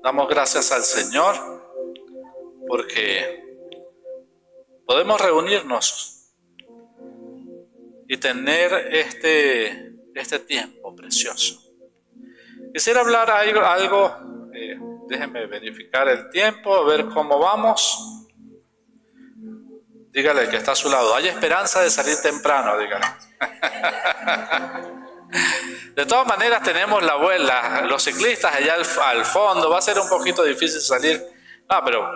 Damos gracias al Señor porque podemos reunirnos y tener este tiempo precioso. Quisiera hablar algo, déjenme verificar el tiempo, a ver cómo vamos. Dígale al que está a su lado, hay esperanza de salir temprano, dígale. De todas maneras tenemos la abuela, los ciclistas allá al fondo, va a ser un poquito difícil salir. No, pero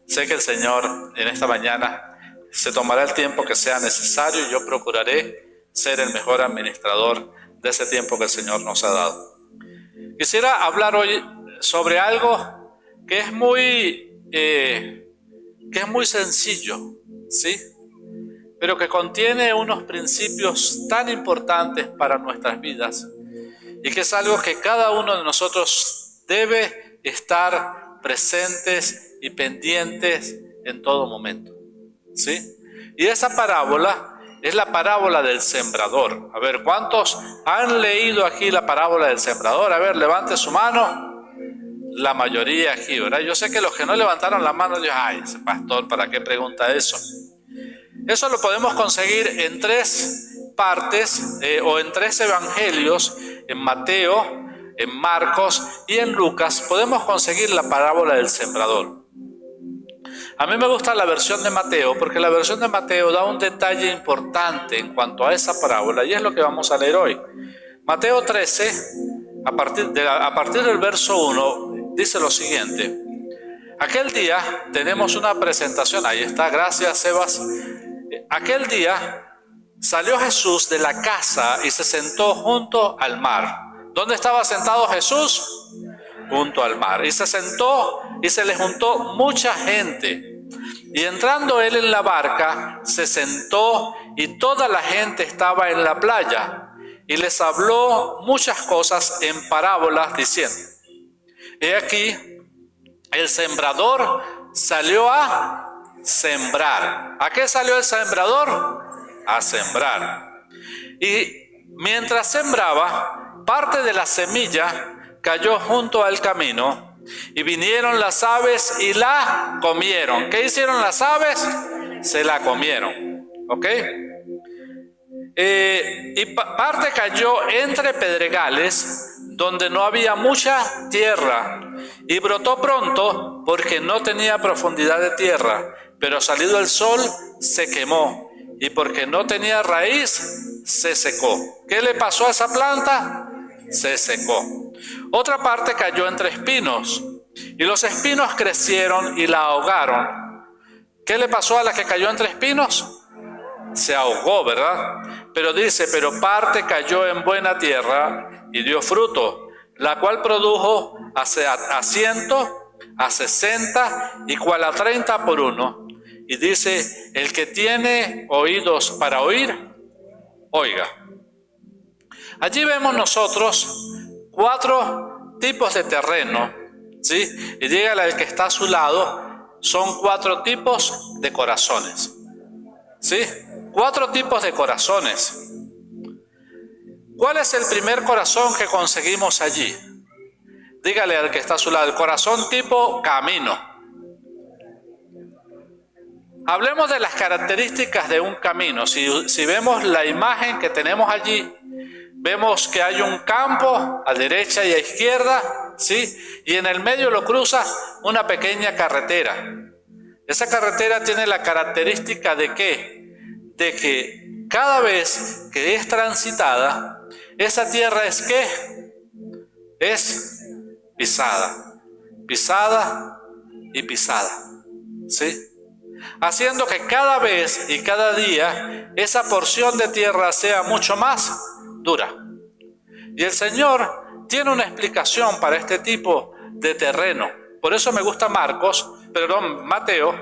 sé que el Señor en esta mañana se tomará el tiempo que sea necesario y yo procuraré ser el mejor administrador de ese tiempo que el Señor nos ha dado. Quisiera hablar hoy sobre algo que es muy sencillo, ¿sí? Pero que contiene unos principios tan importantes para nuestras vidas y que es algo que cada uno de nosotros debe estar presentes y pendientes en todo momento, ¿sí? Y esa parábola es la parábola del sembrador. A ver, ¿cuántos han leído aquí la parábola del sembrador? A ver, levante su mano. La mayoría aquí, ¿verdad? Yo sé que los que no levantaron la mano, yo, ay, ese pastor, ¿para qué pregunta eso? Eso lo podemos conseguir en tres partes o en tres evangelios, en Mateo, en Marcos y en Lucas. Podemos conseguir la parábola del sembrador. A mí me gusta la versión de Mateo porque la versión de Mateo da un detalle importante en cuanto a esa parábola y es lo que vamos a leer hoy. Mateo 13, a partir del verso 1, dice lo siguiente. Aquel día tenemos una presentación, ahí está, gracias Sebas. Aquel día salió Jesús de la casa y se sentó junto al mar. ¿Dónde estaba sentado Jesús? Junto al mar. Y se sentó y se le juntó mucha gente. Y entrando él en la barca, se sentó y toda la gente estaba en la playa. Y les habló muchas cosas en parábolas diciendo: He aquí, el sembrador salió a sembrar. ¿A qué salió el sembrador? A sembrar. Y mientras sembraba, parte de la semilla cayó junto al camino y vinieron las aves y la comieron. ¿Qué hicieron las aves? Se la comieron. ¿Ok? Y parte cayó entre pedregales donde no había mucha tierra y brotó pronto porque no tenía profundidad de tierra, pero salido el sol se quemó y porque no tenía raíz se secó. ¿Qué le pasó a esa planta? Se secó. Otra parte cayó entre espinos y los espinos crecieron y la ahogaron. ¿Qué le pasó a la que cayó entre espinos? Se ahogó, ¿verdad? Pero dice, pero parte cayó en buena tierra y dio fruto, la cual produjo a 100, a 60 y cual a 30 por uno. Y dice, el que tiene oídos para oír, oiga. Allí vemos nosotros 4 tipos de terreno, ¿sí? Y dígale al que está a su lado, son 4 tipos de corazones, ¿sí? 4 tipos de corazones. ¿Cuál es el primer corazón que conseguimos allí? Dígale al que está a su lado, el corazón tipo camino. Hablemos de las características de un camino. Si vemos la imagen que tenemos allí, vemos que hay un campo a derecha y a izquierda, ¿sí? Y en el medio lo cruza una pequeña carretera. Esa carretera tiene la característica de ¿qué? De que cada vez que es transitada, esa tierra es ¿qué? Es pisada, pisada y pisada, ¿sí? Haciendo que cada vez y cada día esa porción de tierra sea mucho más dura. Y el Señor tiene una explicación para este tipo de terreno. Por eso me gusta Mateo,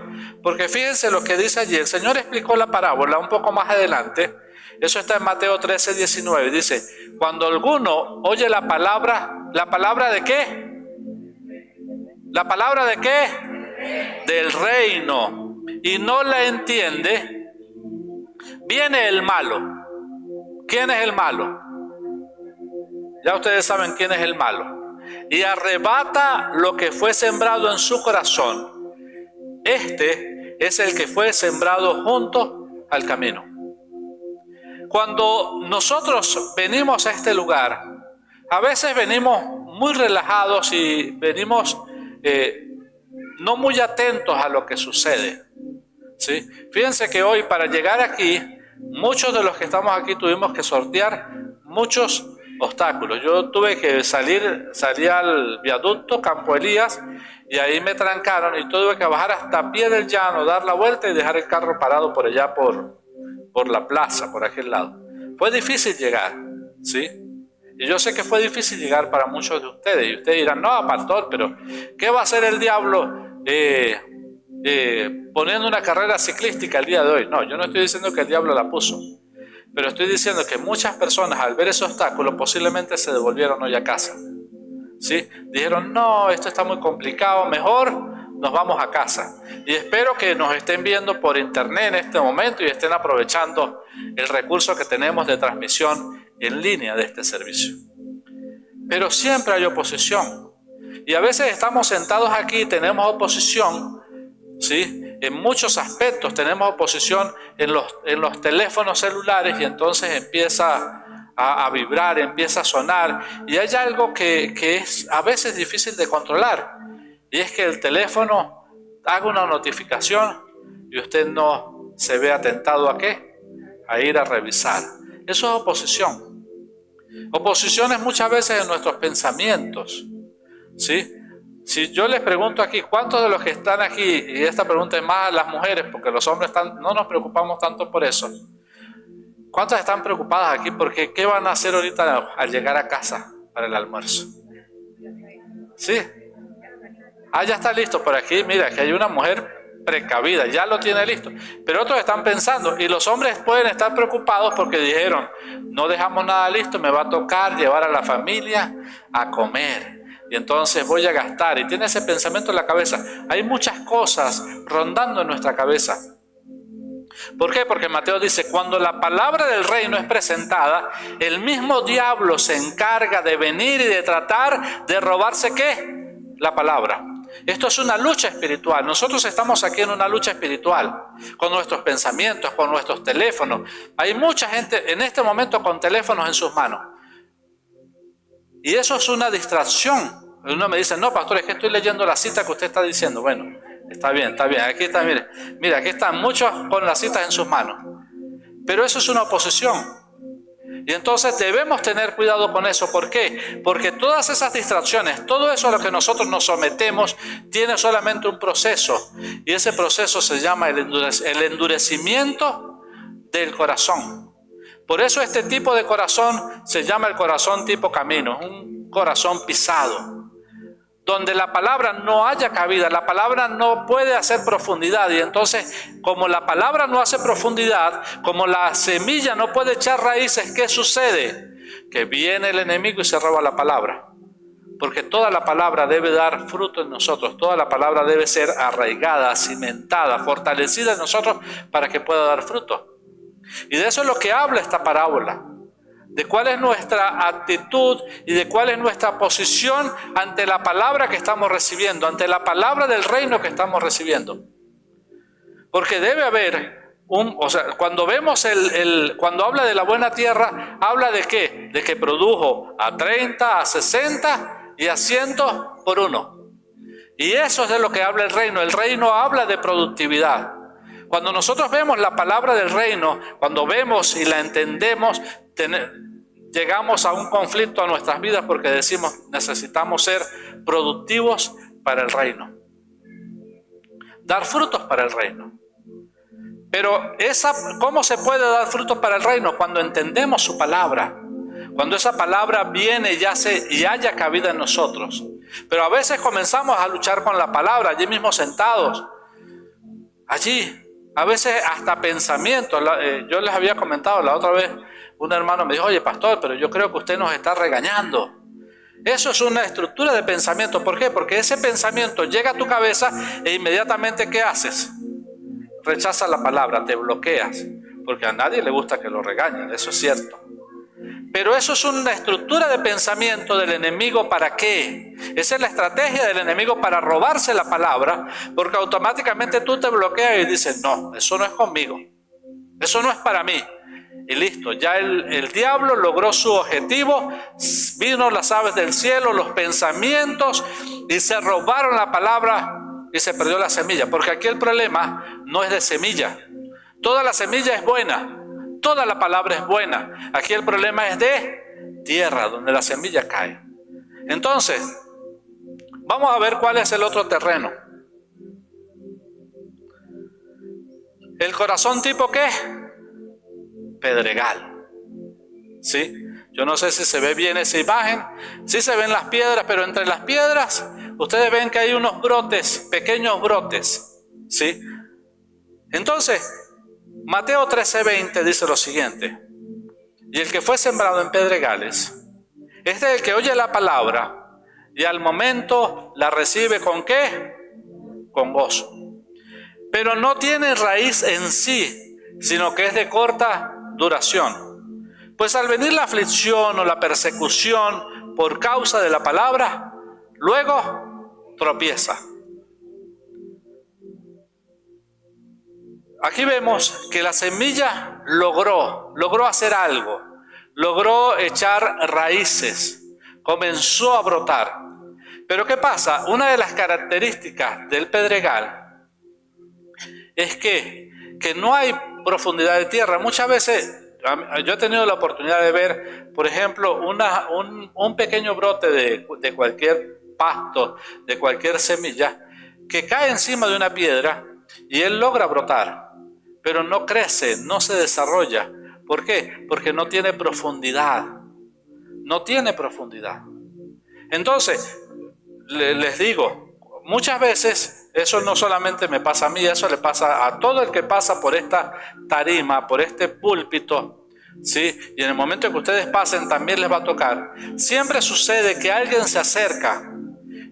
porque fíjense lo que dice allí. El Señor explicó la parábola un poco más adelante. Eso está en Mateo 13, 19. Dice, cuando alguno oye ¿la palabra de qué? ¿La palabra de qué? Del reino. Y no la entiende, viene el malo. ¿Quién es el malo? Ya ustedes saben quién es el malo. y arrebata lo que fue sembrado en su corazón. Este es el que fue sembrado junto al camino. Cuando nosotros venimos a este lugar, a veces venimos muy relajados y venimos no muy atentos a lo que sucede, ¿sí? Fíjense que hoy, para llegar aquí, muchos de los que estamos aquí tuvimos que sortear muchos obstáculos. Yo tuve que salí al viaducto Campo Elías y ahí me trancaron y tuve que bajar hasta Pie del Llano, dar la vuelta y dejar el carro parado por allá por la plaza, por aquel lado. Fue difícil llegar, ¿sí? Y yo sé que fue difícil llegar para muchos de ustedes. Y ustedes dirán, no, pastor, pero ¿qué va a hacer el diablo poniendo una carrera ciclística el día de hoy? No, yo no estoy diciendo que el diablo la puso. Pero estoy diciendo que muchas personas al ver ese obstáculo posiblemente se devolvieron hoy a casa, ¿sí? Dijeron, no, esto está muy complicado, mejor nos vamos a casa. Y espero que nos estén viendo por internet en este momento y estén aprovechando el recurso que tenemos de transmisión en línea de este servicio. Pero siempre hay oposición. Y a veces estamos sentados aquí y tenemos oposición, ¿sí? En muchos aspectos tenemos oposición en los teléfonos celulares y entonces empieza a vibrar, empieza a sonar. Y hay algo que es a veces difícil de controlar. Y es que el teléfono haga una notificación y usted no se ve atentado ¿a qué? A ir a revisar. Eso es oposición. Oposición es muchas veces en nuestros pensamientos, ¿sí? Si yo les pregunto aquí, ¿cuántos de los que están aquí, y esta pregunta es más a las mujeres, porque los hombres no nos preocupamos tanto por eso, ¿cuántas están preocupadas aquí? Porque ¿qué van a hacer ahorita al llegar a casa para el almuerzo? ¿Sí? Ah, ya está listo por aquí, mira, que hay una mujer precavida, ya lo tiene listo. Pero otros están pensando, y los hombres pueden estar preocupados porque dijeron, no dejamos nada listo, me va a tocar llevar a la familia a comer. Y entonces voy a gastar. Y tiene ese pensamiento en la cabeza. Hay muchas cosas rondando en nuestra cabeza. ¿Por qué? Porque Mateo dice, cuando la palabra del reino es presentada, el mismo diablo se encarga de venir y de tratar de robarse ¿qué? La palabra. Esto es una lucha espiritual. Nosotros estamos aquí en una lucha espiritual, con nuestros pensamientos, con nuestros teléfonos. Hay mucha gente en este momento con teléfonos en sus manos. Y eso es una distracción. Uno me dice, no, pastor, es que estoy leyendo la cita que usted está diciendo. Bueno, está bien, aquí está, mire, aquí están muchos con las citas en sus manos. Pero eso es una oposición. Y entonces debemos tener cuidado con eso. ¿Por qué? Porque todas esas distracciones, todo eso a lo que nosotros nos sometemos, tiene solamente un proceso. Y ese proceso se llama el endurecimiento del corazón. Por eso este tipo de corazón se llama el corazón tipo camino, un corazón pisado, donde la palabra no haya cabida, la palabra no puede hacer profundidad. Y entonces, como la palabra no hace profundidad, como la semilla no puede echar raíces, ¿qué sucede? Que viene el enemigo y se roba la palabra. Porque toda la palabra debe dar fruto en nosotros, toda la palabra debe ser arraigada, cimentada, fortalecida en nosotros para que pueda dar fruto. Y de eso es lo que habla esta parábola, de cuál es nuestra actitud y de cuál es nuestra posición ante la palabra que estamos recibiendo, ante la palabra del reino que estamos recibiendo. Porque debe haber cuando vemos cuando habla de la buena tierra, habla de ¿qué? De que produjo a 30, a 60 y a 100 por uno. Y eso es de lo que habla el reino. El reino habla de productividad. Cuando nosotros vemos la palabra del reino, cuando vemos y la entendemos, llegamos a un conflicto a nuestras vidas porque decimos, necesitamos ser productivos para el reino. Dar frutos para el reino. Pero ¿cómo se puede dar frutos para el reino? Cuando entendemos su palabra. Cuando esa palabra viene y haya cabida en nosotros. Pero a veces comenzamos a luchar con la palabra, allí mismo sentados. Allí. A veces hasta pensamientos. Yo les había comentado la otra vez, un hermano me dijo, oye pastor, pero yo creo que usted nos está regañando. Eso es una estructura de pensamiento. ¿Por qué? Porque ese pensamiento llega a tu cabeza e inmediatamente ¿qué haces? Rechazas la palabra, te bloqueas. Porque a nadie le gusta que lo regañen, eso es cierto. Pero eso es una estructura de pensamiento del enemigo. ¿Para qué? Esa es la estrategia del enemigo para robarse la palabra, porque automáticamente tú te bloqueas y dices, no, eso no es conmigo, eso no es para mí. Y listo, ya el diablo logró su objetivo, vino las aves del cielo, los pensamientos, y se robaron la palabra y se perdió la semilla. Porque aquí el problema no es de semilla. Toda la semilla es buena, toda la palabra es buena. Aquí el problema es de tierra, donde la semilla cae. Entonces, vamos a ver cuál es el otro terreno. El corazón tipo ¿qué? Pedregal. ¿Sí? Yo no sé si se ve bien esa imagen. Sí se ven las piedras, pero entre las piedras ustedes ven que hay unos brotes, pequeños brotes. ¿Sí? Entonces, Mateo 13:20 dice lo siguiente: y el que fue sembrado en pedregales, este es el que oye la palabra y al momento la recibe ¿con qué? Con gozo. Pero no tiene raíz en sí, sino que es de corta duración. Pues al venir la aflicción o la persecución por causa de la palabra, luego tropieza. Aquí vemos que la semilla logró hacer algo, logró echar raíces, comenzó a brotar. Pero ¿qué pasa? Una de las características del pedregal es que no hay profundidad de tierra. Muchas veces yo he tenido la oportunidad de ver, por ejemplo, un pequeño brote de cualquier pasto, de cualquier semilla, que cae encima de una piedra y él logra brotar, pero no crece, no se desarrolla. ¿Por qué? Porque no tiene profundidad. No tiene profundidad. Entonces, les digo, muchas veces, eso no solamente me pasa a mí, eso le pasa a todo el que pasa por esta tarima, por este púlpito, ¿sí? Y en el momento que ustedes pasen también les va a tocar. Siempre sucede que alguien se acerca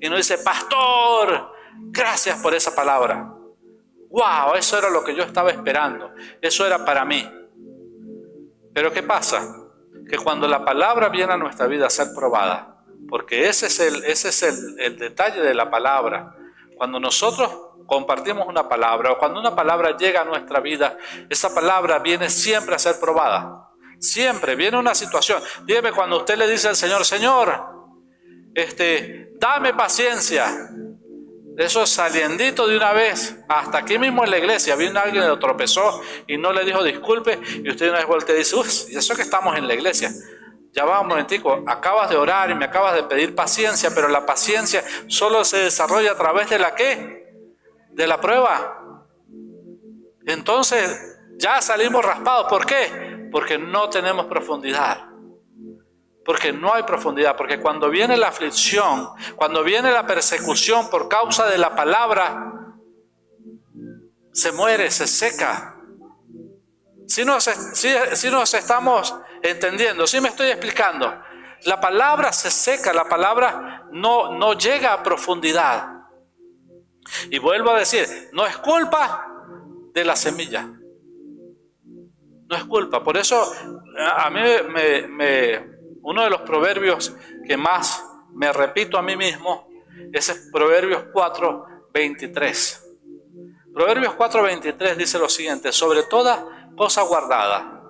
y nos dice: pastor, gracias por esa palabra. Wow, eso era lo que yo estaba esperando, eso era para mí. Pero ¿qué pasa? Que cuando la palabra viene a nuestra vida a ser probada, porque ese es el detalle de la palabra. Cuando nosotros compartimos una palabra o cuando una palabra llega a nuestra vida, esa palabra viene siempre a ser probada. Siempre viene una situación. Dígame, cuando usted le dice al Señor: Señor, dame paciencia. Eso saliendito de una vez, hasta aquí mismo en la iglesia, vino alguien que lo tropezó y no le dijo disculpe, y usted una vez vuelta y dice: uy, y eso que estamos en la iglesia. Ya va un momentico, acabas de orar y me acabas de pedir paciencia, pero la paciencia solo se desarrolla a través de la ¿qué? De la prueba. Entonces ya salimos raspados. ¿Por qué? Porque no tenemos profundidad. Porque no hay profundidad. Porque cuando viene la aflicción, cuando viene la persecución por causa de la palabra, se muere, se seca. Si nos estamos entendiendo, si me estoy explicando, la palabra se seca, la palabra no llega a profundidad. Y vuelvo a decir, no es culpa de la semilla. No es culpa. Por eso a mí uno de los proverbios que más me repito a mí mismo es Proverbios 4:23. Proverbios 4:23 dice lo siguiente: sobre toda cosa guardada,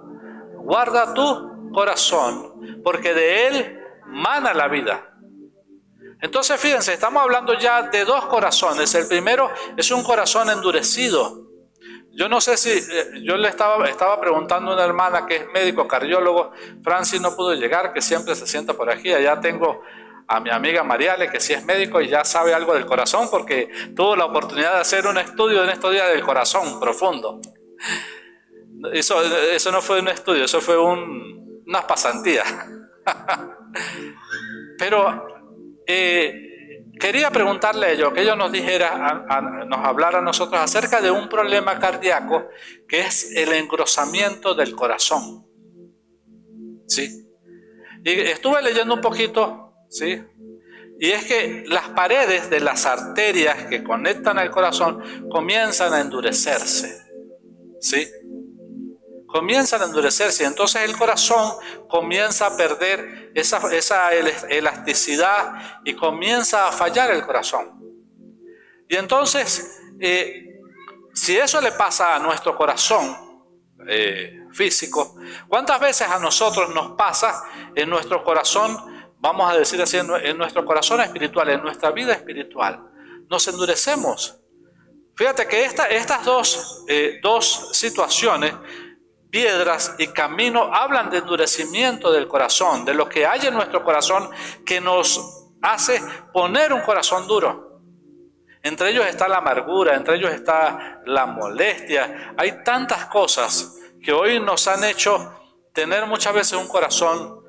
guarda tu corazón, porque de él mana la vida. Entonces fíjense, estamos hablando ya de dos corazones. El primero es un corazón endurecido. Yo no sé si, yo le estaba preguntando a una hermana que es médico cardiólogo. Francis no pudo llegar, que siempre se sienta por aquí. Allá tengo a mi amiga Mariale, que sí es médico y ya sabe algo del corazón, porque tuvo la oportunidad de hacer un estudio en estos días del corazón profundo. Eso no fue un estudio, eso fue una pasantía. Pero quería preguntarle a ellos, que ellos nos nos hablaran a nosotros acerca de un problema cardíaco que es el engrosamiento del corazón. ¿Sí? Y estuve leyendo un poquito, ¿sí? Y es que las paredes de las arterias que conectan al corazón comienzan a endurecerse, ¿sí? comienzan a endurecerse. Entonces el corazón comienza a perder esa elasticidad y comienza a fallar el corazón. Y entonces, si eso le pasa a nuestro corazón físico, ¿cuántas veces a nosotros nos pasa en nuestro corazón, vamos a decir así, en nuestro corazón espiritual, en nuestra vida espiritual? Nos endurecemos. Fíjate que estas dos situaciones, piedras y camino, hablan de endurecimiento del corazón, de lo que hay en nuestro corazón que nos hace poner un corazón duro. Entre ellos está la amargura, entre ellos está la molestia. Hay tantas cosas que hoy nos han hecho tener muchas veces un corazón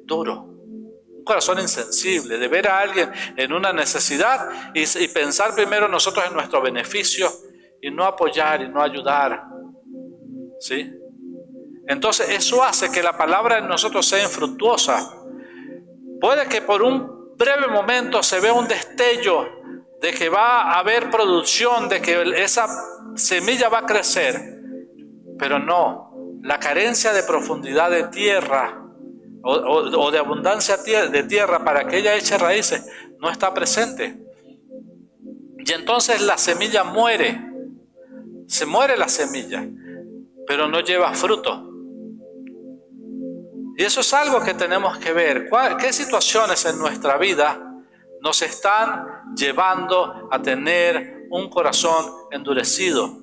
duro, un corazón insensible, de ver a alguien en una necesidad y pensar primero nosotros en nuestro beneficio y no apoyar y no ayudar. ¿Sí? Entonces eso hace que la palabra en nosotros sea infructuosa. Puede que por un breve momento se vea un destello de que va a haber producción, de que esa semilla va a crecer, pero no, la carencia de profundidad de tierra o de abundancia de tierra para que ella eche raíces no está presente. Y entonces la semilla muere, se muere la semilla, pero no lleva fruto. Y eso es algo que tenemos que ver. ¿Qué situaciones en nuestra vida nos están llevando a tener un corazón endurecido?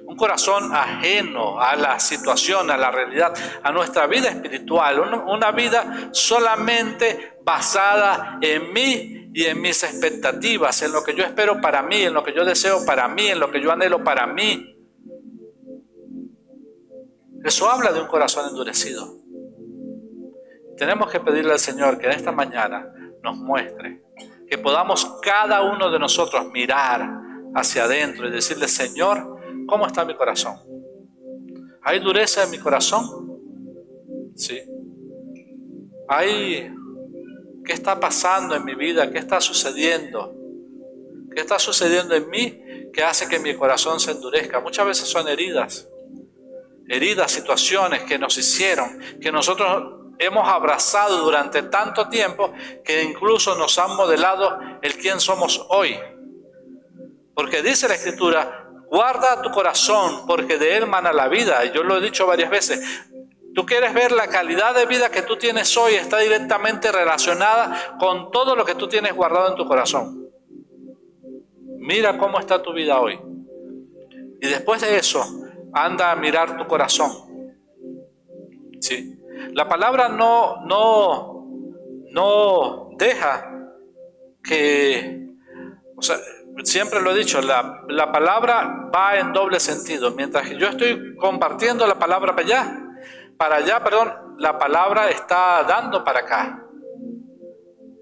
Un corazón ajeno a la situación, a la realidad, a nuestra vida espiritual. Una vida solamente basada en mí y en mis expectativas, en lo que yo espero para mí, en lo que yo deseo para mí, en lo que yo anhelo para mí. Eso habla de un corazón endurecido. Tenemos que pedirle al Señor que en esta mañana nos muestre, que podamos cada uno de nosotros mirar hacia adentro y decirle: Señor, ¿cómo está mi corazón? ¿Hay dureza en mi corazón? Sí. ¿Qué está pasando en mi vida? ¿Qué está sucediendo? ¿Qué está sucediendo en mí que hace que mi corazón se endurezca? Muchas veces son heridas, situaciones que nos hicieron, que nosotros hemos abrazado durante tanto tiempo, que incluso nos han modelado el quién somos hoy. Porque dice la Escritura: guarda tu corazón, porque de él mana la vida. Y yo lo he dicho varias veces. Tú quieres ver la calidad de vida que tú tienes hoy, está directamente relacionada con todo lo que tú tienes guardado en tu corazón. Mira cómo está tu vida hoy. Y después de eso, anda a mirar tu corazón. ¿Sí? La palabra no deja que, siempre lo he dicho, la palabra va en doble sentido. Mientras que yo estoy compartiendo la palabra para allá, la palabra está dando para acá.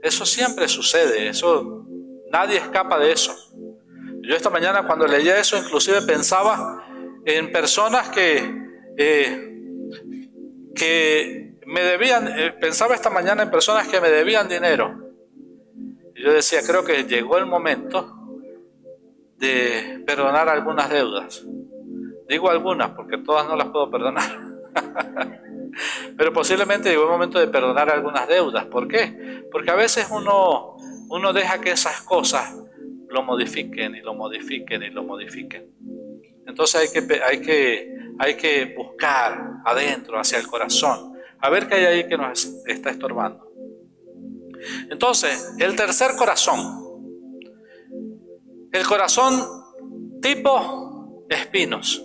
Eso siempre sucede, eso nadie escapa de eso. Yo esta mañana cuando leía eso, inclusive pensaba en personas que me debían, pensaba esta mañana en personas que me debían dinero. Y yo decía, creo que llegó el momento de perdonar algunas deudas. Digo algunas porque todas no las puedo perdonar. Pero posiblemente llegó el momento de perdonar algunas deudas. ¿Por qué? Porque a veces uno deja que esas cosas lo modifiquen y lo modifiquen y lo modifiquen. Entonces hay que buscar adentro, hacia el corazón, a ver qué hay ahí que nos está estorbando. Entonces, el tercer corazón, el corazón tipo espinos,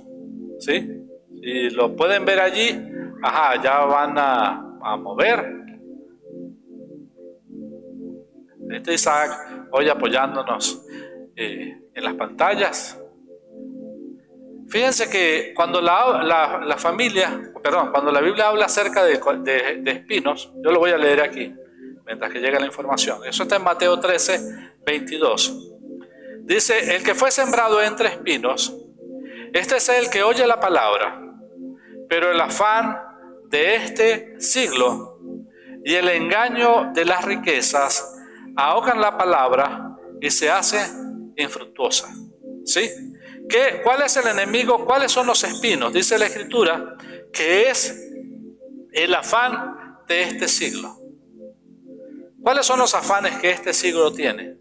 ¿sí? Si lo pueden ver allí, ya van a mover. Isaac hoy apoyándonos en las pantallas. Fíjense que cuando cuando la Biblia habla acerca de espinos, yo lo voy a leer aquí, mientras que llega la información. Eso está en Mateo 13, 22. Dice: el que fue sembrado entre espinos, este es el que oye la palabra, pero el afán de este siglo y el engaño de las riquezas ahogan la palabra y se hace infructuosa. ¿Sí? ¿Cuál es el enemigo? ¿Cuáles son los espinos? Dice la Escritura que es el afán de este siglo. ¿Cuáles son los afanes que este siglo tiene?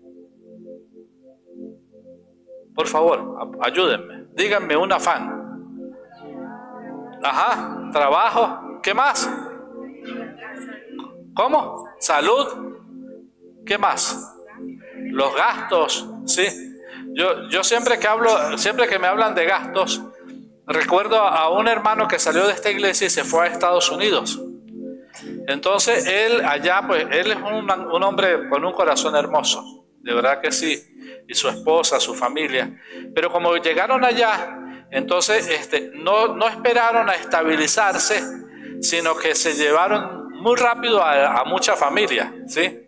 Por favor, ayúdenme. Díganme un afán. Ajá, trabajo. ¿Qué más? ¿Cómo? Salud. ¿Qué más? Los gastos, ¿sí? Yo siempre que me hablan de gastos, recuerdo a un hermano que salió de esta iglesia y se fue a Estados Unidos. Entonces él allá, pues él es un hombre con un corazón hermoso, de verdad que sí, y su esposa, su familia. Pero como llegaron allá, entonces no esperaron a estabilizarse, sino que se llevaron muy rápido a mucha familia, ¿sí?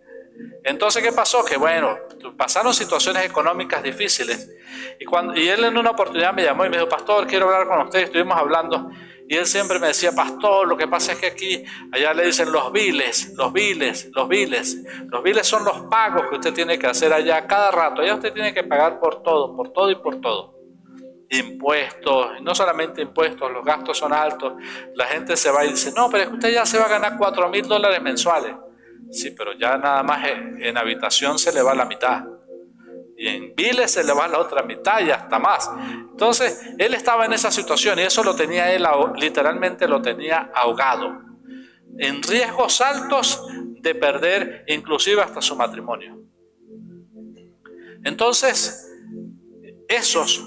Entonces, ¿qué pasó? Que bueno, pasaron situaciones económicas difíciles. Y él en una oportunidad me llamó y me dijo: pastor, quiero hablar con usted. Estuvimos hablando y él siempre me decía: pastor, lo que pasa es que allá le dicen los biles, los biles, los biles. Los biles son los pagos que usted tiene que hacer allá cada rato. Allá usted tiene que pagar por todo y por todo. Impuestos, no solamente impuestos, los gastos son altos. La gente se va y dice: no, pero es que usted ya se va a ganar $4,000 mensuales. Sí, pero ya nada más en habitación se le va la mitad. Y en biles se le va la otra mitad y hasta más. Entonces, él estaba en esa situación y eso lo tenía él, literalmente lo tenía ahogado. En riesgos altos de perder inclusive hasta su matrimonio. Entonces,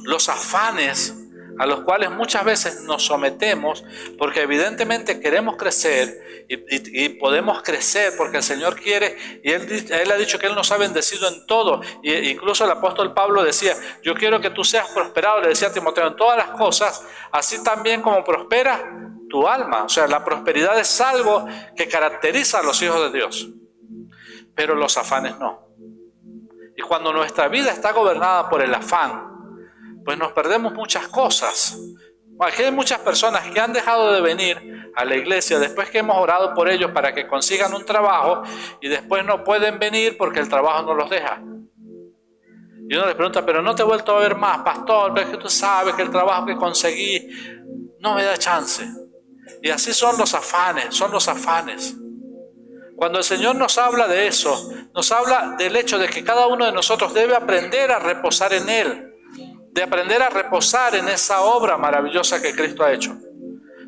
los afanes a los cuales muchas veces nos sometemos, porque evidentemente queremos crecer y podemos crecer porque el Señor quiere, y Él ha dicho que Él nos ha bendecido en todo. Y incluso el apóstol Pablo decía: yo quiero que tú seas prosperado, le decía a Timoteo, en todas las cosas, así también como prospera tu alma. O sea, la prosperidad es algo que caracteriza a los hijos de Dios, pero los afanes no. Y cuando nuestra vida está gobernada por el afán, pues nos perdemos muchas cosas. Aquí hay muchas personas que han dejado de venir a la iglesia después que hemos orado por ellos para que consigan un trabajo y después no pueden venir porque el trabajo no los deja. Y uno les pregunta: pero no te he vuelto a ver más, pastor, pero es que tú sabes que el trabajo que conseguí no me da chance. Y así son los afanes, Cuando el Señor nos habla de eso, nos habla del hecho de que cada uno de nosotros debe aprender a reposar en Él, de aprender a reposar en esa obra maravillosa que Cristo ha hecho.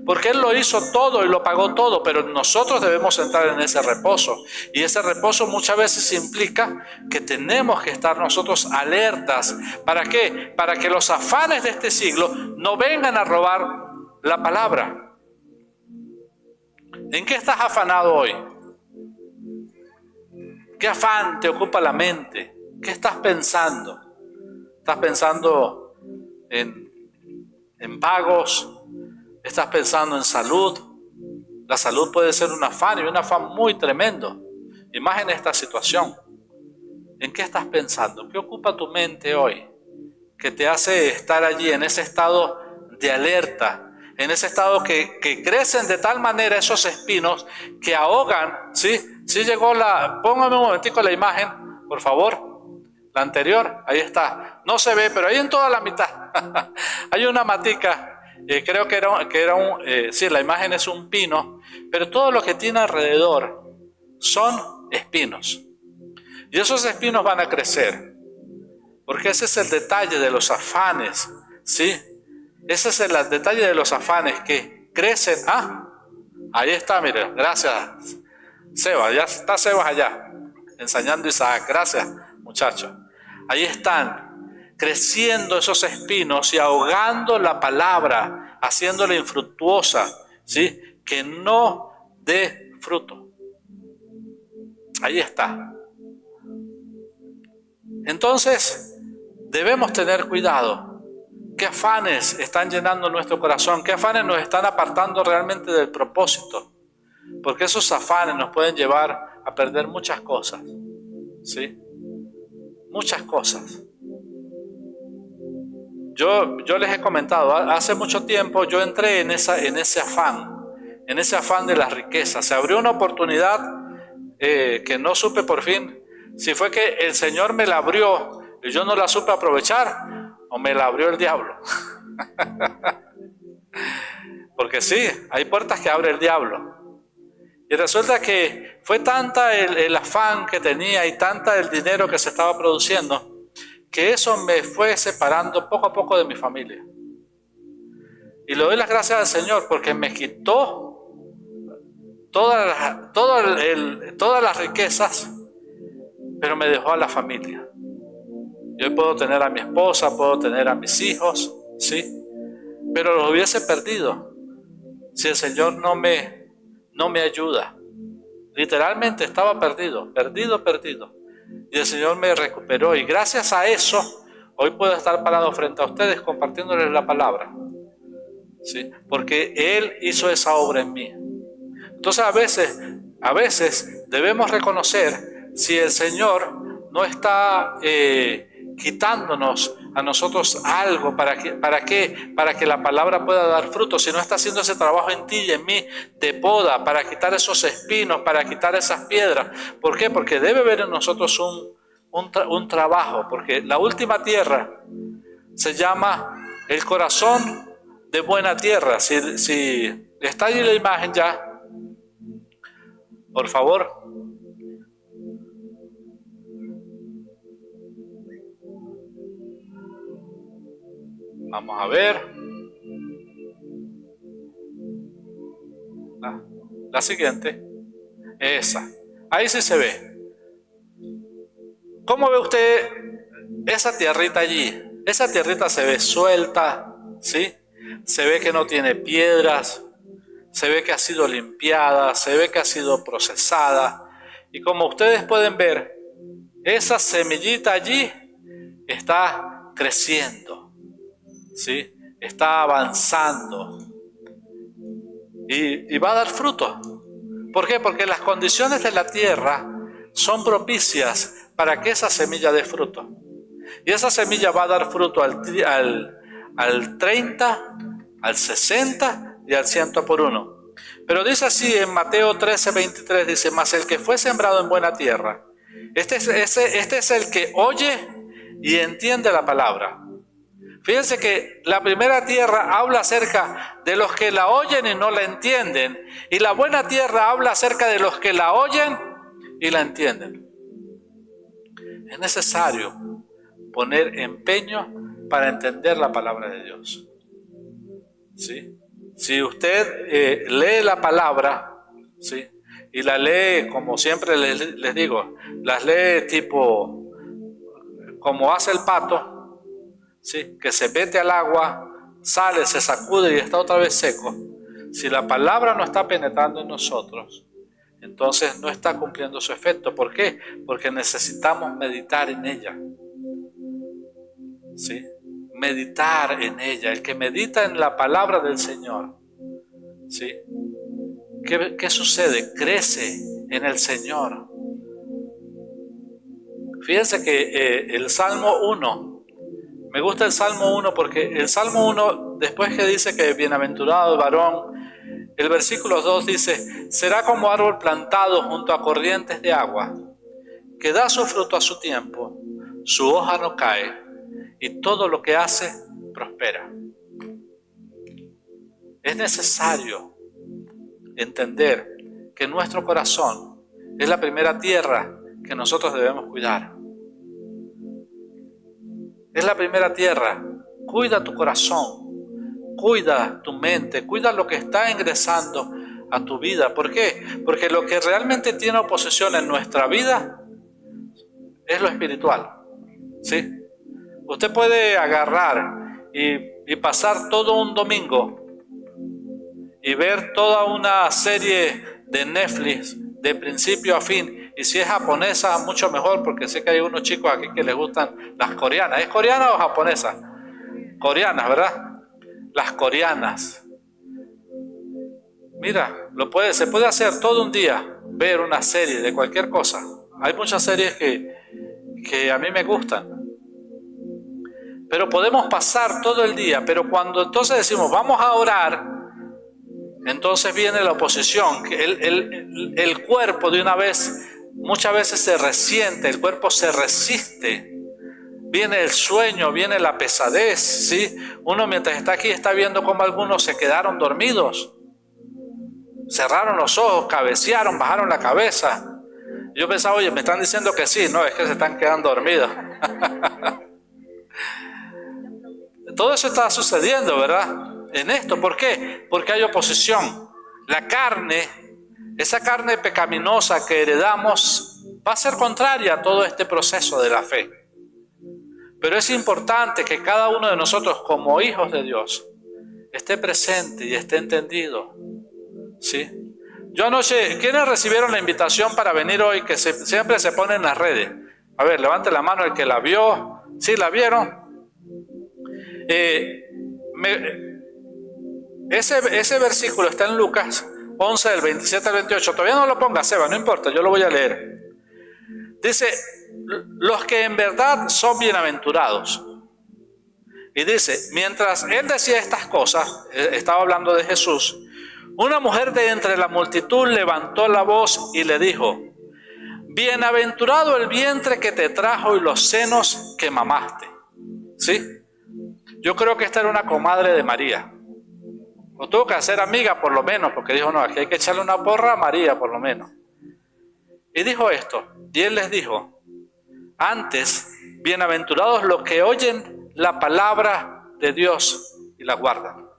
Porque Él lo hizo todo y lo pagó todo, pero nosotros debemos entrar en ese reposo. Y ese reposo muchas veces implica que tenemos que estar nosotros alertas. ¿Para qué? Para que los afanes de este siglo no vengan a robar la palabra. ¿En qué estás afanado hoy? ¿Qué afán te ocupa la mente? ¿Qué estás pensando? ¿Estás pensando en pagos? ¿Estás pensando en salud? La salud puede ser un afán, y un afán muy tremendo, y más en esta situación. ¿En qué estás pensando? ¿Qué ocupa tu mente hoy? Que te hace estar allí en ese estado de alerta, en ese estado que crecen de tal manera esos espinos que ahogan, ¿sí? Sí llegó póngame un momentico la imagen, por favor. La anterior, ahí está. No se ve, pero ahí en toda la mitad hay una matica. Creo que sí, la imagen es un pino, pero todo lo que tiene alrededor son espinos. Y esos espinos van a crecer, porque ese es el detalle de los afanes, ¿sí? Ese es el detalle de los afanes que crecen. Ahí está, mire, gracias, Sebas, ya está Sebas allá, enseñando a Isaac, gracias, muchachos. Ahí están, creciendo esos espinos y ahogando la palabra, haciéndola infructuosa, ¿sí? Que no dé fruto. Ahí está. Entonces, debemos tener cuidado. ¿Qué afanes están llenando nuestro corazón? ¿Qué afanes nos están apartando realmente del propósito? Porque esos afanes nos pueden llevar a perder muchas cosas, ¿sí? Muchas cosas. Yo les he comentado, hace mucho tiempo yo entré en ese afán de las riquezas. Se abrió una oportunidad que no supe por fin si fue que el Señor me la abrió y yo no la supe aprovechar, o me la abrió el diablo. Porque sí, hay puertas que abre el diablo. Y resulta que fue tanta el afán que tenía y tanta el dinero que se estaba produciendo, que eso me fue separando poco a poco de mi familia. Y le doy las gracias al Señor porque me quitó todas las riquezas, pero me dejó a la familia. Yo puedo tener a mi esposa, puedo tener a mis hijos, ¿sí? Pero los hubiese perdido si el Señor no me ayuda. Literalmente estaba perdido. Y el Señor me recuperó. Y gracias a eso, hoy puedo estar parado frente a ustedes compartiéndoles la palabra, ¿sí? Porque Él hizo esa obra en mí. Entonces a veces debemos reconocer si el Señor no está quitándonos a nosotros algo para que la palabra pueda dar fruto, si no está haciendo ese trabajo en ti y en mí de poda, para quitar esos espinos, para quitar esas piedras. ¿Por qué? Porque debe haber en nosotros un trabajo, porque la última tierra se llama el corazón de buena tierra. Si está allí la imagen ya, por favor. Vamos a ver. La siguiente. Esa. Ahí sí se ve. ¿Cómo ve usted esa tierrita allí? Esa tierrita se ve suelta, ¿sí? Se ve que no tiene piedras, se ve que ha sido limpiada, se ve que ha sido procesada. Y como ustedes pueden ver, esa semillita allí está creciendo, ¿sí? Está avanzando y va a dar fruto. ¿Por qué? Porque las condiciones de la tierra son propicias para que esa semilla dé fruto. Y esa semilla va a dar fruto al 30, al 60 y al 100 por uno. Pero dice así en Mateo 13:23, dice: mas el que fue sembrado en buena tierra, este es el que oye y entiende la palabra. Fíjense que la primera tierra habla acerca de los que la oyen y no la entienden, y la buena tierra habla acerca de los que la oyen y la entienden. Es necesario poner empeño para entender la palabra de Dios, ¿sí? Si usted lee la palabra, ¿sí? Y la lee, como siempre les digo, las lee tipo como hace el pato, ¿sí? Que se mete al agua, sale, se sacude y está otra vez seco. Si la palabra no está penetrando en nosotros, entonces no está cumpliendo su efecto. ¿Por qué? Porque necesitamos meditar en ella, ¿sí? Meditar en ella. El que medita en la palabra del Señor, ¿sí? ¿Qué sucede? Crece en el Señor. Fíjense que el Salmo 1, me gusta el Salmo 1 porque el Salmo 1, después que dice que bienaventurado el varón, el versículo 2 dice: será como árbol plantado junto a corrientes de agua, que da su fruto a su tiempo, su hoja no cae, y todo lo que hace prospera. Es necesario entender que nuestro corazón es la primera tierra que nosotros debemos cuidar. Es la primera tierra. Cuida tu corazón, cuida tu mente, cuida lo que está ingresando a tu vida. ¿Por qué? Porque lo que realmente tiene oposición en nuestra vida es lo espiritual, ¿sí? Usted puede agarrar y pasar todo un domingo y ver toda una serie de Netflix de principio a fin, y si es japonesa mucho mejor, porque sé que hay unos chicos aquí que les gustan las coreanas. ¿Es coreana o japonesa? Coreanas, ¿verdad? Las coreanas. Mira, se puede hacer todo un día, ver una serie de cualquier cosa. Hay muchas series que a mí me gustan. Pero podemos pasar todo el día, pero cuando entonces decimos vamos a orar, entonces viene la oposición. El cuerpo de una vez, muchas veces se resiente, el cuerpo se resiste viene el sueño, viene la pesadez, ¿sí? Uno mientras está aquí está viendo cómo algunos se quedaron dormidos, cerraron los ojos, cabecearon, bajaron la cabeza. Yo pensaba, oye, me están diciendo que sí, no, es que se están quedando dormidos. Todo eso está sucediendo, ¿verdad? En esto, ¿por qué? Porque hay oposición. La carne, esa carne pecaminosa que heredamos, va a ser contraria a todo este proceso de la fe. Pero es importante que cada uno de nosotros, como hijos de Dios, esté presente y esté entendido, ¿sí? Yo anoche, ¿quiénes recibieron la invitación para venir hoy? Que siempre se pone en las redes. A ver, levante la mano el que la vio. ¿Sí la vieron? Ese versículo está en Lucas 11, del 27 al 28. Todavía no lo ponga, Seba, no importa, yo lo voy a leer. Dice, los que en verdad son bienaventurados. Y dice, mientras él decía estas cosas, estaba hablando de Jesús, una mujer de entre la multitud levantó la voz y le dijo, bienaventurado el vientre que te trajo y los senos que mamaste. ¿Sí? Yo creo que esta era una comadre de María. Lo tuvo que hacer amiga por lo menos, porque dijo, no, aquí hay que echarle una porra a María por lo menos. Y dijo esto, y él les dijo, antes, bienaventurados los que oyen la palabra de Dios y la guardan.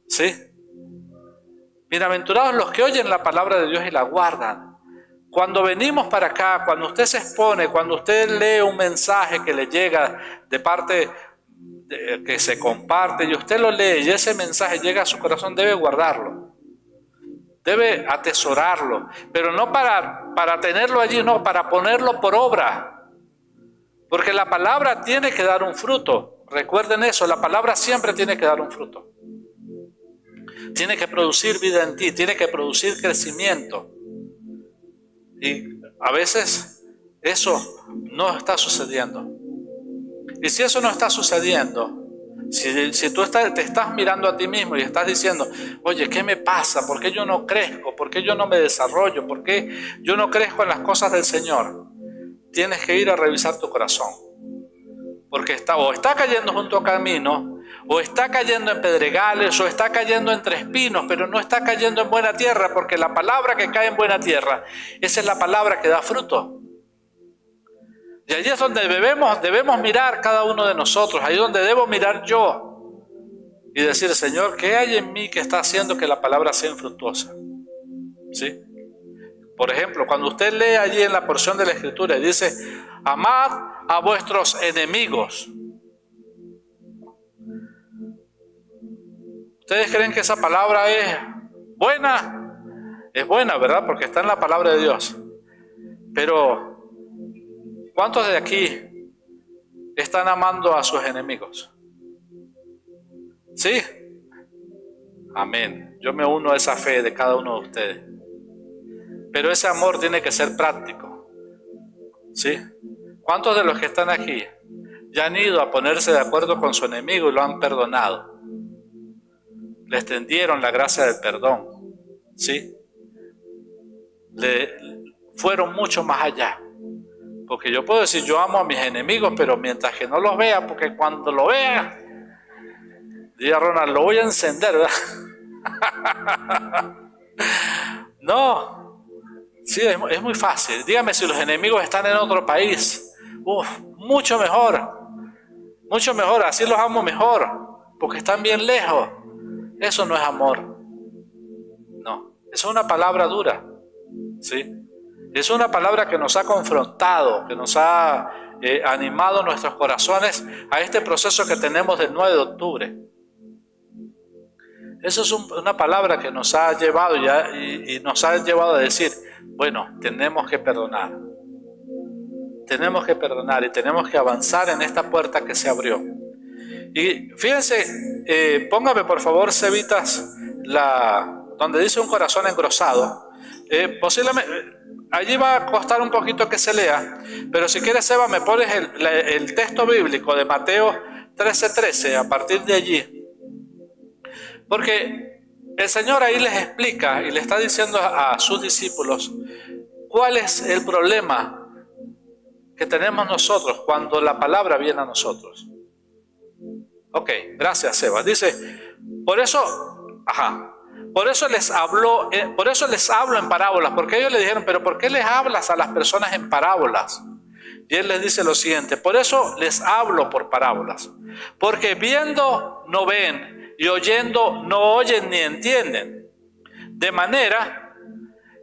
¿Sí? Bienaventurados los que oyen la palabra de Dios y la guardan. Cuando venimos para acá, cuando usted se expone, cuando usted lee un mensaje que le llega de parte que se comparte y usted lo lee y ese mensaje llega a su corazón, debe guardarlo, debe atesorarlo, pero no para tenerlo allí, no, para ponerlo por obra, porque la palabra tiene que dar un fruto. Recuerden eso, la palabra siempre tiene que dar un fruto, tiene que producir vida en ti, tiene que producir crecimiento, y a veces eso no está sucediendo. Y si eso no está sucediendo, si tú te estás mirando a ti mismo y estás diciendo, oye, ¿qué me pasa? ¿Por qué yo no crezco? ¿Por qué yo no me desarrollo? ¿Por qué yo no crezco en las cosas del Señor? Tienes que ir a revisar tu corazón. Porque o está cayendo junto a camino, o está cayendo en pedregales, o está cayendo entre espinos, pero no está cayendo en buena tierra, porque la palabra que cae en buena tierra, esa es la palabra que da fruto. Y allí es donde debemos mirar cada uno de nosotros, ahí es donde debo mirar yo y decir, Señor, ¿qué hay en mí que está haciendo que la palabra sea infructuosa? ¿Sí? Por ejemplo, cuando usted lee allí en la porción de la Escritura y dice, amad a vuestros enemigos. ¿Ustedes creen que esa palabra es buena? Es buena, ¿verdad? Porque está en la palabra de Dios. Pero ¿cuántos de aquí están amando a sus enemigos? ¿Sí? Amén. Yo me uno a esa fe de cada uno de ustedes. Pero ese amor tiene que ser práctico. ¿Sí? ¿Cuántos de los que están aquí ya han ido a ponerse de acuerdo con su enemigo y lo han perdonado? Le extendieron la gracia del perdón. ¿Sí? Fueron mucho más allá. Porque yo puedo decir, yo amo a mis enemigos, pero mientras que no los vea, porque cuando lo vea, diga Ronald, lo voy a encender, ¿verdad? No, sí, es muy fácil. Dígame si los enemigos están en otro país. Mucho mejor, así los amo mejor, porque están bien lejos. Eso no es amor. No, eso es una palabra dura, ¿sí? Es una palabra que nos ha confrontado, que nos ha animado nuestros corazones a este proceso que tenemos del 9 de octubre. Eso es una palabra que nos ha llevado y nos ha llevado a decir, bueno, tenemos que perdonar. Tenemos que perdonar y tenemos que avanzar en esta puerta que se abrió. Y fíjense, póngame por favor, Cevitas, donde dice un corazón engrosado. Posiblemente, allí va a costar un poquito que se lea, pero si quieres, Seba, me pones el texto bíblico de Mateo 13:13, a partir de allí. Porque el Señor ahí les explica y le está diciendo a sus discípulos cuál es el problema que tenemos nosotros cuando la palabra viene a nosotros. Ok, gracias, Seba. Dice, por eso les hablo en parábolas, porque ellos le dijeron, pero ¿por qué les hablas a las personas en parábolas? Y él les dice lo siguiente, por eso les hablo por parábolas, porque viendo no ven y oyendo no oyen ni entienden, de manera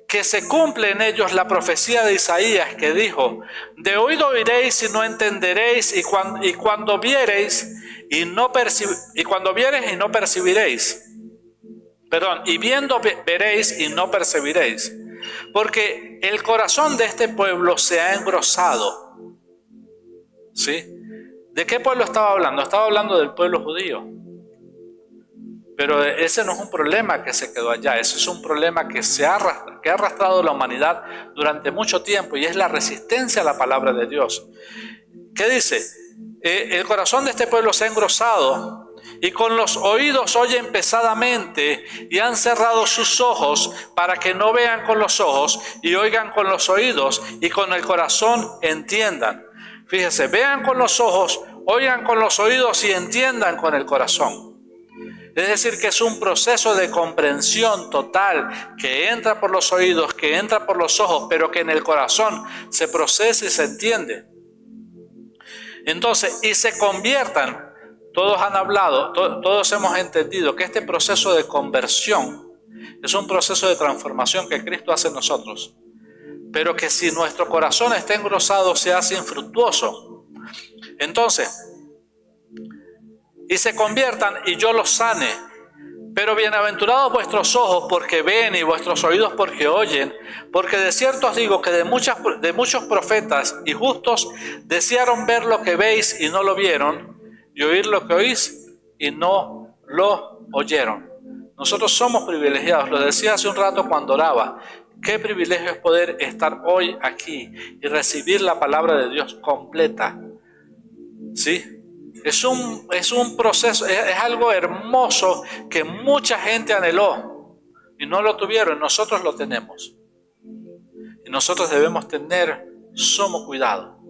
que se cumple en ellos la profecía de Isaías que dijo, de oído oiréis y no entenderéis, y cuando viereis y no percibiréis. Perdón, y viendo veréis y no percibiréis. Porque el corazón de este pueblo se ha engrosado. ¿Sí? ¿De qué pueblo estaba hablando? Estaba hablando del pueblo judío. Pero ese no es un problema que se quedó allá, ese es un problema que ha arrastrado la humanidad durante mucho tiempo, y es la resistencia a la palabra de Dios. ¿Qué dice? El corazón de este pueblo se ha engrosado, y con los oídos oyen pesadamente, y han cerrado sus ojos para que no vean con los ojos, y oigan con los oídos, y con el corazón entiendan. Fíjese, vean con los ojos, oigan con los oídos y entiendan con el corazón. Es decir, que es un proceso de comprensión total que entra por los oídos, que entra por los ojos, pero que en el corazón se procesa y se entiende. Entonces, y se conviertan, todos han hablado, todos hemos entendido que este proceso de conversión es un proceso de transformación que Cristo hace en nosotros, pero que si nuestro corazón está engrosado se hace infructuoso. Entonces, y se conviertan y yo los sane. Pero bienaventurados vuestros ojos porque ven y vuestros oídos porque oyen, porque de cierto os digo que de muchos profetas y justos desearon ver lo que veis y no lo vieron, y oír lo que oís y no lo oyeron. Nosotros somos privilegiados, lo decía hace un rato cuando oraba. Qué privilegio es poder estar hoy aquí y recibir la palabra de Dios completa. ¿Sí? Es un proceso, es algo hermoso que mucha gente anheló y no lo tuvieron. Nosotros lo tenemos. Y nosotros debemos tener sumo cuidado.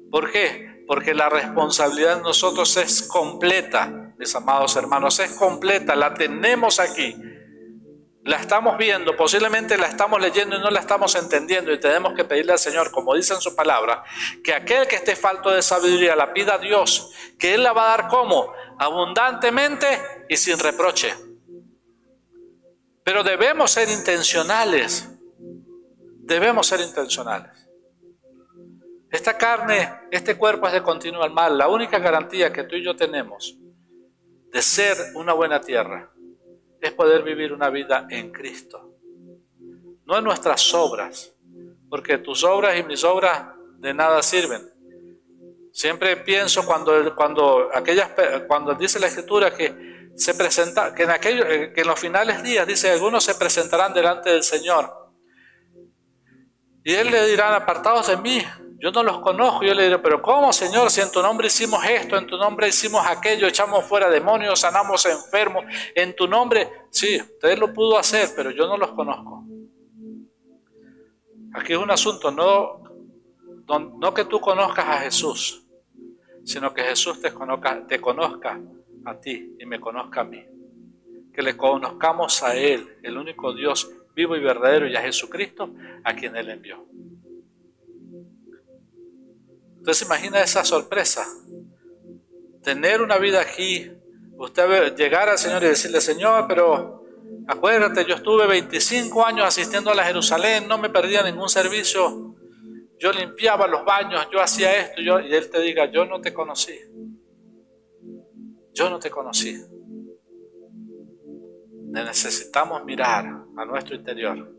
¿Por qué? Porque la responsabilidad de nosotros es completa, mis amados hermanos, es completa, la tenemos aquí. La estamos viendo, posiblemente la estamos leyendo y no la estamos entendiendo, y tenemos que pedirle al Señor, como dice en su palabra, que aquel que esté falto de sabiduría la pida a Dios, que Él la va a dar ¿cómo? Abundantemente y sin reproche. Pero debemos ser intencionales, debemos ser intencionales. Esta carne, este cuerpo es de continuo mal. La única garantía que tú y yo tenemos de ser una buena tierra es poder vivir una vida en Cristo, no en nuestras obras, porque tus obras y mis obras de nada sirven. Siempre pienso cuando dice la Escritura que se presenta, que en los finales días dice, algunos se presentarán delante del Señor y Él le dirá, apartados de mí, yo no los conozco. Yo le diré, pero ¿cómo, Señor? Si en tu nombre hicimos esto, en tu nombre hicimos aquello, echamos fuera demonios, sanamos enfermos, en tu nombre. Sí, usted lo pudo hacer, pero yo no los conozco. Aquí es un asunto, no que tú conozcas a Jesús, sino que Jesús te conozca a ti y me conozca a mí. Que le conozcamos a Él, el único Dios vivo y verdadero, y a Jesucristo, a quien Él envió. Entonces imagina esa sorpresa, tener una vida aquí, usted llegar al Señor y decirle, Señor, pero acuérdate, yo estuve 25 años asistiendo a la Jerusalén, no me perdía ningún servicio, yo limpiaba los baños, yo hacía esto, y Él te diga, yo no te conocí. Necesitamos mirar a nuestro interior,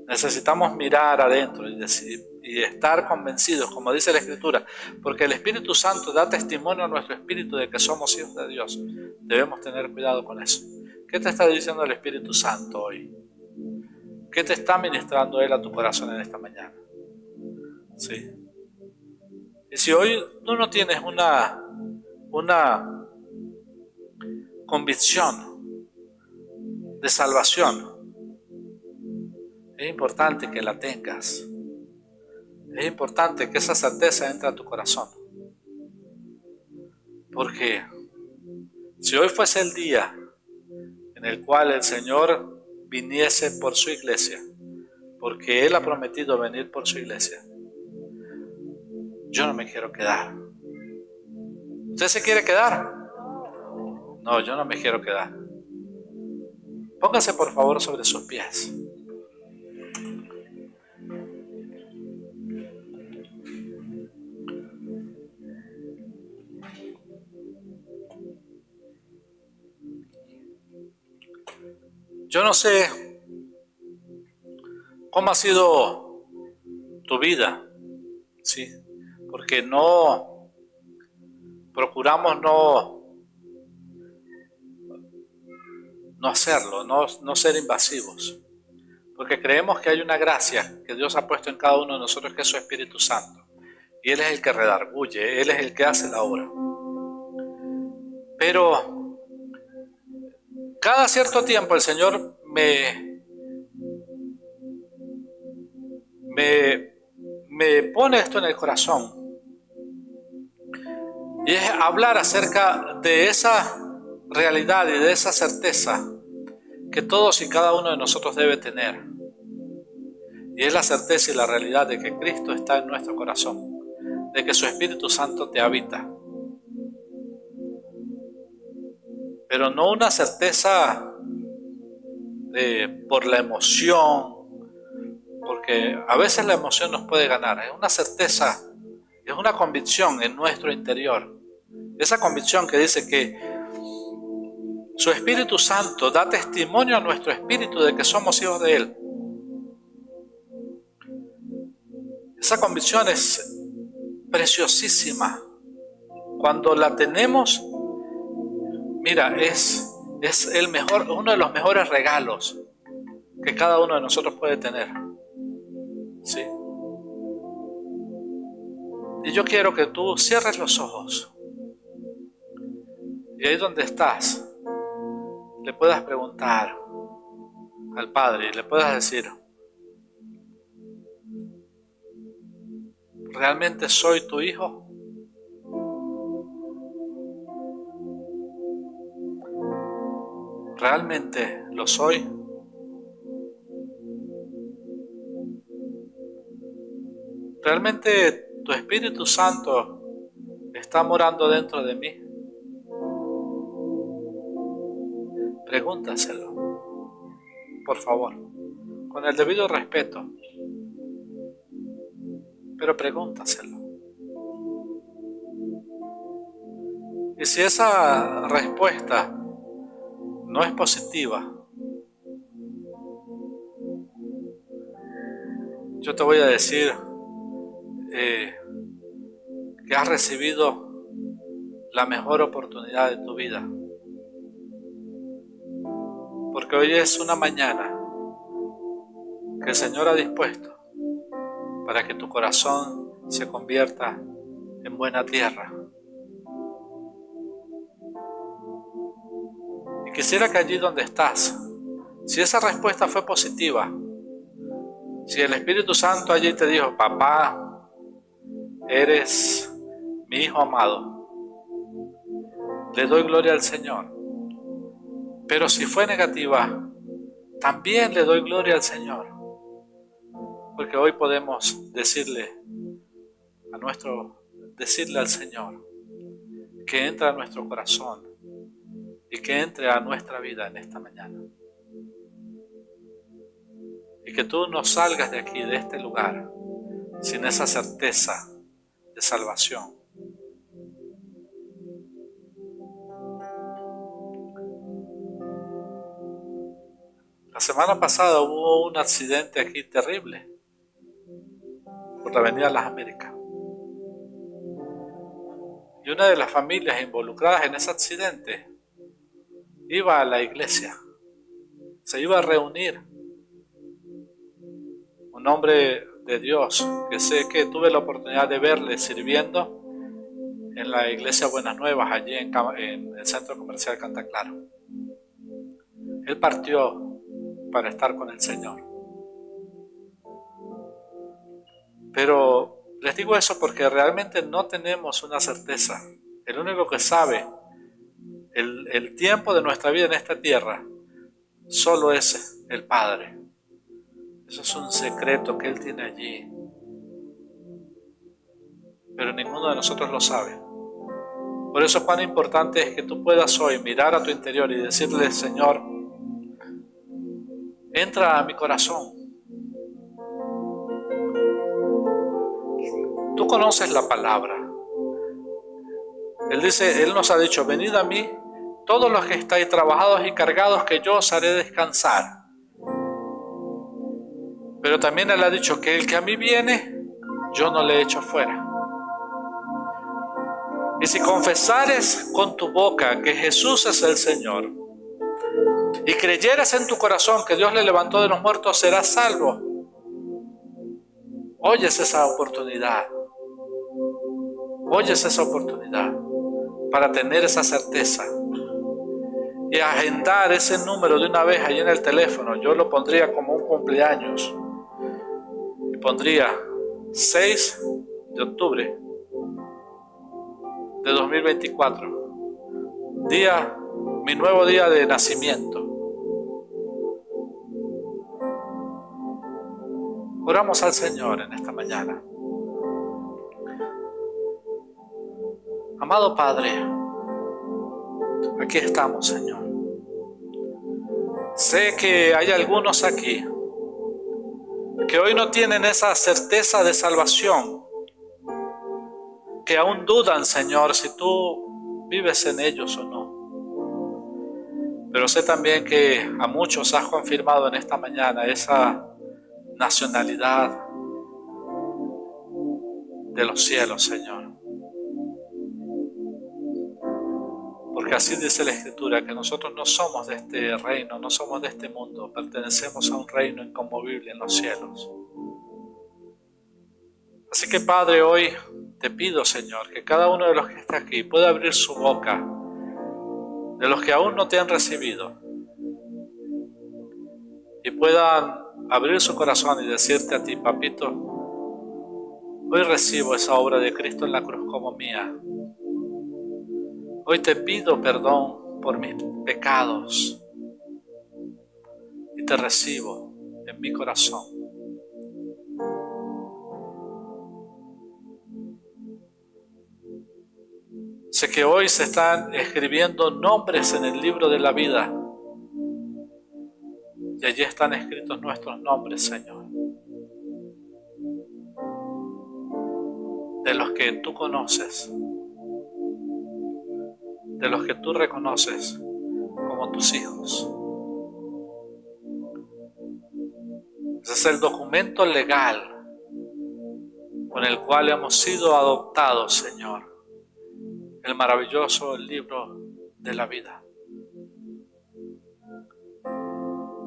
necesitamos mirar adentro y estar convencidos, como dice la Escritura, porque el Espíritu Santo da testimonio a nuestro espíritu de que somos hijos de Dios. Debemos tener cuidado con eso. ¿Qué te está diciendo el Espíritu Santo hoy? ¿Qué te está ministrando Él a tu corazón en esta mañana? Sí. Y si hoy tú no tienes una convicción de salvación, es importante que la tengas. es importante que esa certeza entre a tu corazón. Porque si hoy fuese el día en el cual el Señor viniese por su iglesia, porque Él ha prometido venir por su iglesia, yo no me quiero quedar. ¿Usted se quiere quedar? No, yo no me quiero quedar. Póngase por favor sobre sus pies. Yo no sé cómo ha sido tu vida, ¿sí? Porque procuramos no hacerlo, no ser invasivos. Porque creemos que hay una gracia que Dios ha puesto en cada uno de nosotros, que es su Espíritu Santo. Y Él es el que redarguye, Él es el que hace la obra. Pero cada cierto tiempo el Señor me pone esto en el corazón. Y es hablar acerca de esa realidad y de esa certeza que todos y cada uno de nosotros debe tener. Y es la certeza y la realidad de que Cristo está en nuestro corazón, de que su Espíritu Santo te habita. Pero no una certeza por la emoción, porque a veces la emoción nos puede ganar. Es una certeza, es una convicción en nuestro interior. Esa convicción que dice que su Espíritu Santo da testimonio a nuestro espíritu de que somos hijos de Él. Esa convicción es preciosísima. Cuando la tenemos, mira, es uno de los mejores regalos que cada uno de nosotros puede tener. ¿Sí? Y yo quiero que tú cierres los ojos y ahí donde estás le puedas preguntar al Padre y le puedas decir: ¿realmente soy tu hijo? ¿Realmente lo soy? ¿Realmente tu Espíritu Santo está morando dentro de mí? Pregúntaselo, por favor, con el debido respeto, pero pregúntaselo. Y si esa respuesta no es positiva, yo te voy a decir que has recibido la mejor oportunidad de tu vida. Porque hoy es una mañana que el Señor ha dispuesto para que tu corazón se convierta en buena tierra. Y quisiera que allí donde estás, si esa respuesta fue positiva, si el Espíritu Santo allí te dijo: papá, eres mi hijo amado, le doy gloria al Señor. Pero si fue negativa, también le doy gloria al Señor. Porque hoy podemos decirle al Señor que entre a nuestro corazón y que entre a nuestra vida en esta mañana. Y que tú no salgas de aquí, de este lugar, sin esa certeza de salvación. La semana pasada hubo un accidente aquí terrible por la Avenida Las Américas. Y una de las familias involucradas en ese accidente iba a la iglesia, se iba a reunir. Un hombre de Dios que sé que tuve la oportunidad de verle sirviendo en la iglesia Buenas Nuevas, allí en el centro comercial Cantaclaro. Él partió para estar con el Señor. Pero les digo eso porque realmente no tenemos una certeza. El único que sabe el tiempo de nuestra vida en esta tierra solo es el Padre. Eso es un secreto que Él tiene allí, pero ninguno de nosotros lo sabe. Por eso cuán importante es que tú puedas hoy mirar a tu interior y decirle: Señor, entra a mi corazón. Tú conoces la palabra. Él nos ha dicho: venid a mí todos los que estáis trabajados y cargados, que yo os haré descansar. Pero también Él ha dicho que el que a mí viene, yo no le echo fuera. Y si confesares con tu boca que Jesús es el Señor y creyeres en tu corazón que Dios le levantó de los muertos, serás salvo. Oyes esa oportunidad. Oyes esa oportunidad para tener esa certeza y agendar ese número de una vez ahí en el teléfono. Yo lo pondría como un cumpleaños y pondría 6 de octubre de 2024, mi nuevo día de nacimiento. Oramos al Señor en esta mañana. Amado Padre, aquí estamos, Señor. Sé que hay algunos aquí que hoy no tienen esa certeza de salvación, que aún dudan, Señor, si tú vives en ellos o no. Pero sé también que a muchos has confirmado en esta mañana esa nacionalidad de los cielos, Señor. Porque así dice la Escritura, que nosotros no somos de este reino, no somos de este mundo, pertenecemos a un reino inconmovible en los cielos. Así que, Padre, hoy te pido, Señor, que cada uno de los que está aquí pueda abrir su boca, de los que aún no te han recibido, y puedan abrir su corazón y decirte a ti: Papito, hoy recibo esa obra de Cristo en la cruz como mía. Hoy te pido perdón por mis pecados y te recibo en mi corazón. Sé que hoy se están escribiendo nombres en el libro de la vida y allí están escritos nuestros nombres, Señor, de los que tú conoces, de los que tú reconoces como tus hijos. Ese es el documento legal con el cual hemos sido adoptados, Señor, el maravilloso libro de la vida.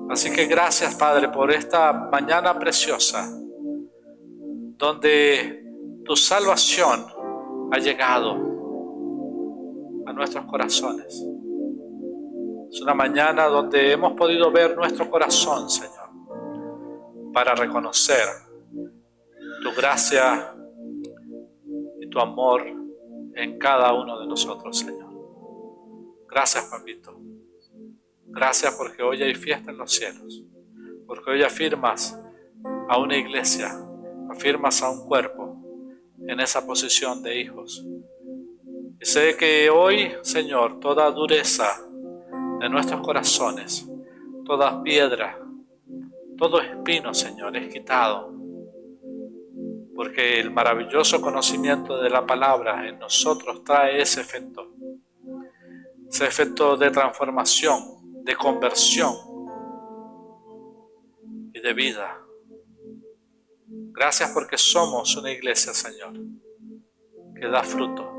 Así que gracias, Padre, por esta mañana preciosa, donde tu salvación ha llegado a nuestros corazones. Es una mañana donde hemos podido ver nuestro corazón, Señor, para reconocer tu gracia y tu amor en cada uno de nosotros, Señor. Gracias, Papito. Gracias porque hoy hay fiesta en los cielos, porque hoy afirmas a una iglesia, afirmas a un cuerpo en esa posición de hijos. Y sé que hoy, Señor, toda dureza de nuestros corazones, toda piedra, todo espino, Señor, es quitado, porque el maravilloso conocimiento de la palabra en nosotros trae ese efecto de transformación, de conversión y de vida. Gracias porque somos una iglesia, Señor, que da fruto.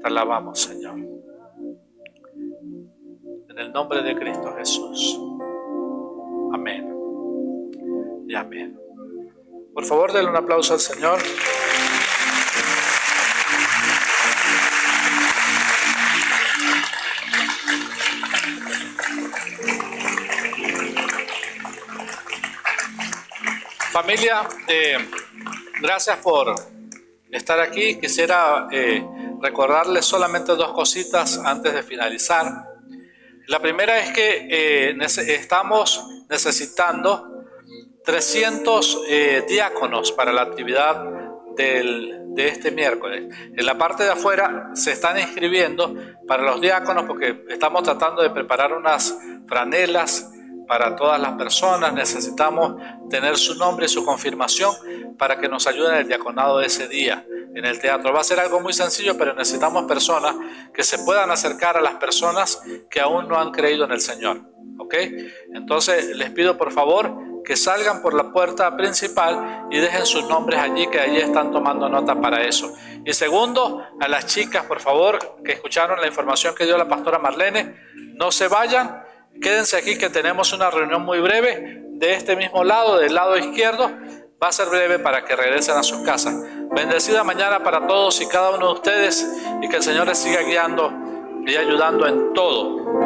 Te alabamos, Señor. En el nombre de Cristo Jesús. Amén. Y amén. Por favor, denle un aplauso al Señor. Familia, gracias por estar aquí. Quisiera recordarles solamente dos cositas antes de finalizar. La primera es que estamos necesitando 300 diáconos para la actividad de este miércoles. En la parte de afuera se están inscribiendo para los diáconos porque estamos tratando de preparar unas franelas para todas las personas. Necesitamos tener su nombre y su confirmación para que nos ayuden en el diaconado de ese día en el teatro. Va a ser algo muy sencillo, pero necesitamos personas que se puedan acercar a las personas que aún no han creído en el Señor. ¿Ok? Entonces les pido por favor que salgan por la puerta principal y dejen sus nombres allí, que allí están tomando nota para eso. Y segundo, a las chicas, por favor, que escucharon la información que dio la pastora Marlene, no se vayan, quédense aquí que tenemos una reunión muy breve de este mismo lado, del lado izquierdo. Va a ser breve para que regresen a sus casas. Bendecida mañana para todos y cada uno de ustedes, y que el Señor les siga guiando y ayudando en todo.